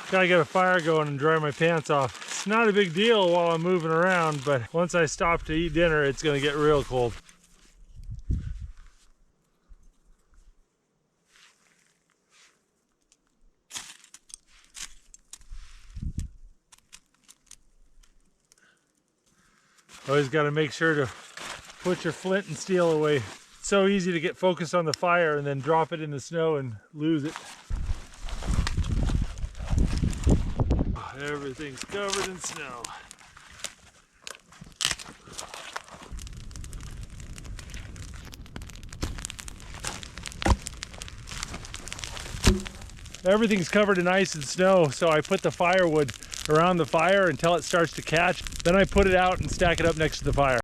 Gotta get a fire going and dry my pants off. It's not a big deal while I'm moving around, but once I stop to eat dinner, it's gonna get real cold. Always gotta make sure to put your flint and steel away. It's so easy to get focused on the fire and then drop it in the snow and lose it. Everything's covered in snow. Everything's covered in ice and snow, so I put the firewood around the fire until it starts to catch. Then I put it out and stack it up next to the fire.